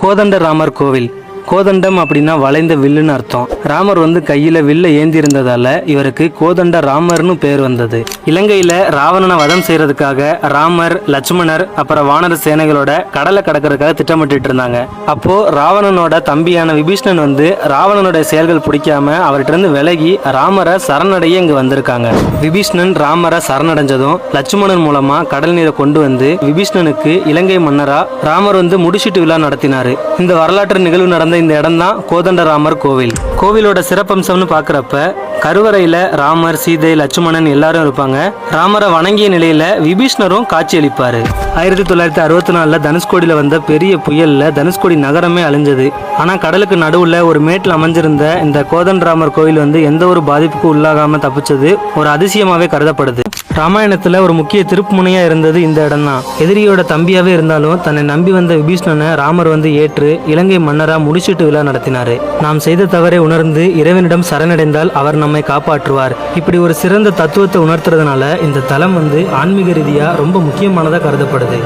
கோதண்டராமர் கோவில். கோதண்டம் அப்படின்னா வளைந்த வில்லுன்னு அர்த்தம். ராமர் கையில வில்ல ஏந்தி இருந்ததால இவருக்கு கோதண்ட ராமர்னு பேர் வந்தது. இலங்கையில ராவணனை வதம் செய்யறதுக்காக ராமர், லட்சுமணர் அப்புறம் வானர சேனைகளோட கடலை கடக்கிறதுக்காக திட்டமிட்டு இருந்தாங்க. அப்போ ராவணனோட தம்பியான விபீஷ்ணன் ராவணனோட செயல்கள் பிடிக்காம அவர்கிட்ட இருந்து விலகி ராமரை சரணடைய இங்க வந்திருக்காங்க. விபீஷ்ணன் ராமரை சரணடைஞ்சதும் லட்சுமணன் மூலமா கடல் நீரை கொண்டு விபீஷ்ணனுக்கு இலங்கை மன்னரா ராமர் முடிச்சிட்டு விழா நடத்தினாரு. இந்த வரலாற்று நிகழ்வு நடந்த இந்த இடம் தான் கோதண்டராமர் கோவில். கோவிலோட சிறப்பம்சம்னு பாக்குறப்ப கருவறையில ராமர், சீதை, லட்சுமணன் எல்லாரும் இருப்பாங்க. ராமரை வணங்கிய நிலையில விபீஷ்ணரும் காட்சி அளிப்பாரு. 1964 தனுஷ்கோடியில வந்த பெரிய புயல்ல தனுஷ்கோடி நகரமே அழிஞ்சது. ஆனா கடலுக்கு நடுவுல ஒரு மேட்டில் அமைஞ்சிருந்த இந்த கோதண்டராமர் கோவில் எந்த ஒரு பாதிப்புக்கும் உள்ளாகாம தப்பிச்சது ஒரு அதிசயமாவே கருதப்படுது. ராமாயணத்துல ஒரு முக்கிய திருப்புமுனையா இருந்தது இந்த இடம் தான். எதிரியோட தம்பியாவே இருந்தாலும் தன்னை நம்பி வந்த விபீஷ்ணனை ராமர் ஏற்று இலங்கை மன்னரா முடிச்சிட்டு விழா நடத்தினாரு. நாம் செய்த தவறை உணர்ந்து இறைவனிடம் சரணடைந்தால் அவர் நம்மை காப்பாற்றுவார். இப்படி ஒரு சிறந்த தத்துவத்தை உணர்த்துறதுனால இந்த தலம் ஆன்மீக ரீதியா ரொம்ப முக்கியமானதா கருதப்படுது.